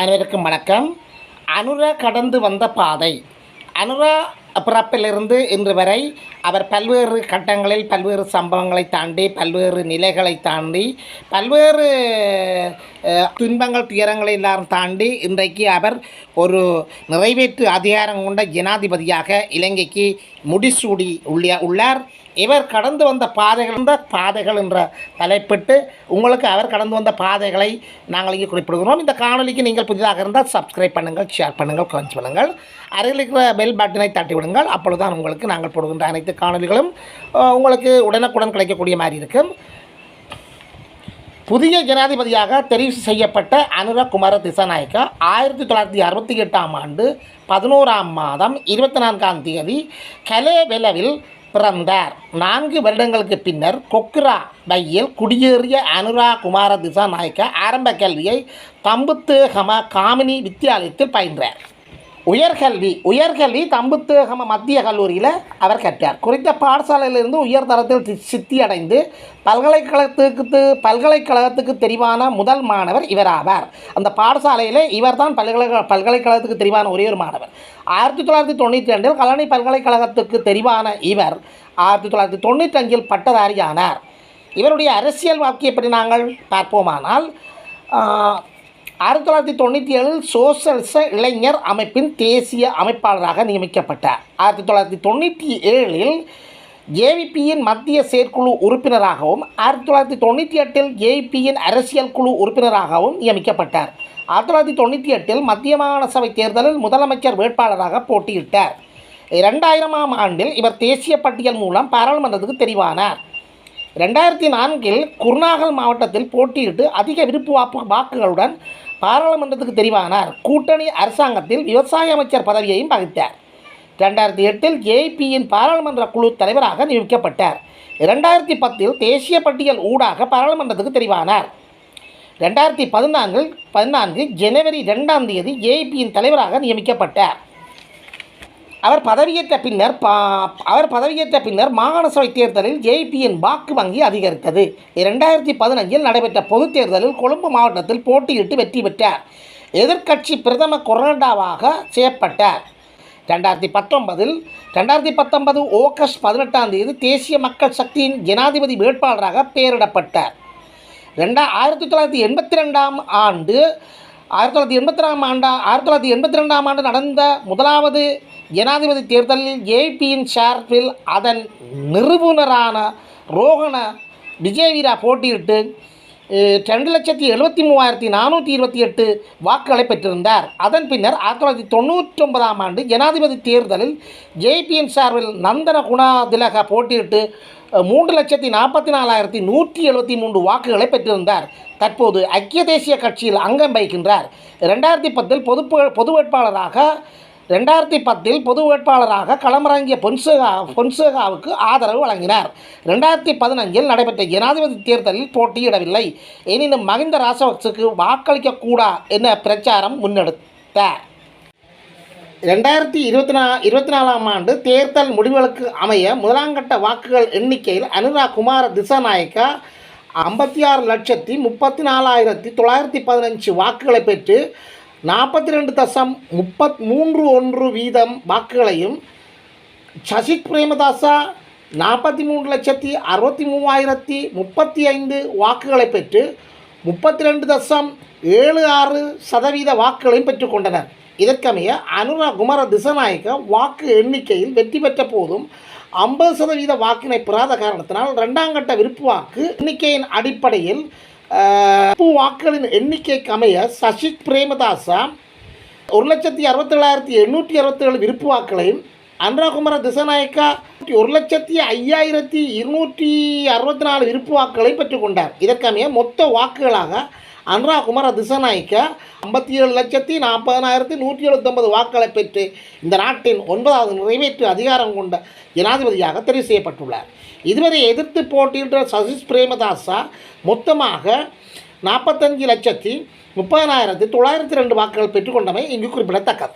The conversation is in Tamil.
அனைவருக்கும் வணக்கம். அனுரா கடந்து வந்த பாதை. அனுரா பிறப்பிலிருந்து இன்று வரை அவர் பல்வேறு கட்டங்களில் பல்வேறு சம்பவங்களை தாண்டி பல்வேறு நிலைகளை தாண்டி பல்வேறு துன்பங்கள் துயரங்களை எல்லாம் தாண்டி இன்றைக்கு அவர் ஒரு நிறைவேற்று அதிகாரம் கொண்ட ஜனாதிபதியாக இலங்கைக்கு முடிசூடி உள்ளார். இவர் கடந்து வந்த பாதைகள் என்ற தலைப்பிட்டு உங்களுக்கு அவர் கடந்து வந்த பாதைகளை நாங்கள் இங்கே குறிப்பிடுகிறோம். இந்த காணொலிக்கு நீங்கள் புதிதாக இருந்தால் சப்ஸ்கிரைப் பண்ணுங்கள், ஷேர் பண்ணுங்கள், கமெண்ட் பண்ணுங்கள், அருகில் இருக்கிற பெல் பட்டனை தட்டி விடுங்கள். அப்பொழுதுதான் உங்களுக்கு நாங்கள் போடுகின்ற அனைத்து காணொலிகளும் உங்களுக்கு உடனுக்குடன் கிடைக்கக்கூடிய மாதிரி இருக்கும். புதிய ஜனாதிபதியாக தெரிவு செய்யப்பட்ட அனுர குமார திசாநாயக்கா 1968ஆம் ஆண்டு 11ஆம் மாதம் 24ஆம் தேதி கலேவெலவில் பிறந்தார். 4 வருடங்களுக்கு பின்னர் கொக்குரா பையில் குடியேறிய அனுரா குமார திசாநாயக்கா ஆரம்ப கல்வியை தம்புத்தேகம காமினி வித்தியாலயத்தில் பயின்றார். உயர்கல்வி தம்புத்தேகம மத்திய கல்லூரியில் அவர் கற்றார். குறித்த பாடசாலையிலிருந்து உயர்தரத்தில் சித்தி அடைந்து பல்கலைக்கழகத்துக்கு தெரிவான முதல் மாணவர் இவர் ஆவார். அந்த பாடசாலையில் இவர் தான் பல்கலைக்கழகத்துக்கு தெரிவான ஒரே ஒரு மாணவர். 1992 கல்லணை பல்கலைக்கழகத்துக்கு தெரிவான இவர் 1995 பட்டதாரியானார். இவருடைய அரசியல் வாழ்க்கையை பற்றி நாங்கள் பார்ப்போமானால் 1997 சோசலிச இளைஞர் அமைப்பின் தேசிய அமைப்பாளராக நியமிக்கப்பட்டார். 1997 ஜேவிபியின் மத்திய செயற்குழு உறுப்பினராகவும் 1998 ஜேவிபியின் அரசியல் குழு உறுப்பினராகவும் நியமிக்கப்பட்டார். 1998 மத்திய மாகாண சபை தேர்தலில் முதலமைச்சர் வேட்பாளராக போட்டியிட்டார். 2000ஆம் ஆண்டில் இவர் தேசிய பட்டியல் மூலம் பாராளுமன்றத்துக்கு தெரிவானார். 2004 குர்நாகல் மாவட்டத்தில் போட்டியிட்டு அதிக விருப்பு வாக்குகளுடன் பாராளுமன்றத்துக்கு தெரிவானார். கூட்டணி அரசாங்கத்தில் விவசாய அமைச்சர் பதவியையும் வகித்தார். 2008 ஜேபியின் பாராளுமன்ற குழு தலைவராக நியமிக்கப்பட்டார். 2010 தேசிய பட்டியல் ஊடாக பாராளுமன்றத்துக்கு தெரிவானார். 2014 ஜனவரி 2ஆம் தேதி ஜேபியின் தலைவராக நியமிக்கப்பட்டார். அவர் பதவியேற்ற பின்னர் மாகாண சபை தேர்தலில் ஜேபியின் வாக்கு வங்கி அதிகரித்தது. 2015 நடைபெற்ற பொதுத் தேர்தலில் கொழும்பு மாவட்டத்தில் போட்டியிட்டு வெற்றி பெற்றார். எதிர்க்கட்சி பிரதம கொறடாவாக செய்யப்பட்டார். 2019 ஆகஸ்ட் 18ஆம் தேதி தேசிய மக்கள் சக்தியின் ஜனாதிபதி வேட்பாளராக பெயரிடப்பட்டார். 1982ஆம் ஆண்டு நடந்த முதலாவது ஜனாதிபதி தேர்தலில் ஜேபியின் சார்பில் அதன் நிறுவனரான ரோஹண விஜயவீரா போட்டியிட்டு 2,73,428 வாக்குகளை பெற்றிருந்தார். அதன் பின்னர் 1999ஆம் ஆண்டு ஜனாதிபதி தேர்தலில் ஜேபியின் சார்பில் நந்தன குணாதிலக போட்டியிட்டு 3,44,173 வாக்குகளை பெற்றிருந்தார். தற்போது ஐக்கிய தேசிய கட்சியில் அங்கம் வகிக்கின்றார். 2010 பொது வேட்பாளராக களமிறங்கிய பொன்சேகாவுக்கு ஆதரவு வழங்கினார். 2015 நடைபெற்ற ஜனாதிபதி தேர்தலில் போட்டியிடவில்லை. எனினும் மஹிந்த ராஜபக்சவுக்கு வாக்களிக்கக்கூடா என பிரச்சாரம் முன்னெடுத்தார். 2024ஆம் ஆண்டு தேர்தல் முடிவுகளுக்கு அமைய முதலாங்கட்ட வாக்குகள் எண்ணிக்கையில் அனுரா குமார திசாநாயக்கா 56,34,915 வாக்குகளை பெற்று 42.31% வாக்குகளையும், சசித் பிரேமதாசா 43,63,035 வாக்குகளை பெற்று 32.76% வாக்குகளையும் பெற்றுக்கொண்டனர். இதற்கமைய அனுரா குமார திசாநாயக்கா வாக்கு எண்ணிக்கையில் வெற்றி பெற்ற போதும் 50% வாக்கினை பெறாத காரணத்தினால் 2ஆம் கட்ட விருப்பு வாக்கு எண்ணிக்கையின் அடிப்படையில் வாக்குகளின் எண்ணிக்கைக்கு அமைய சசித் பிரேமதாசா 1,67,867 விருப்பு வாக்குகளையும், அனுரா குமார திசாநாயக்கா 1,05,264 விருப்பு வாக்குகளையும் பெற்றுக்கொண்டார். இதற்கமைய மொத்த வாக்குகளாக அனுரா குமார திசாநாயக்கா 57,40,179 வாக்குகளை பெற்று இந்த நாட்டின் 9வது நிறைவேற்று அதிகாரம் கொண்ட ஜனாதிபதியாக தெரிவு செய்யப்பட்டுள்ளார். இதுவரை எதிர்த்து போட்டியிட்ட சசித் பிரேமதாசா மொத்தமாக 45,30,902 வாக்குகள் பெற்றுக்கொண்டமை இங்கு குறிப்பிடத்தக்கது.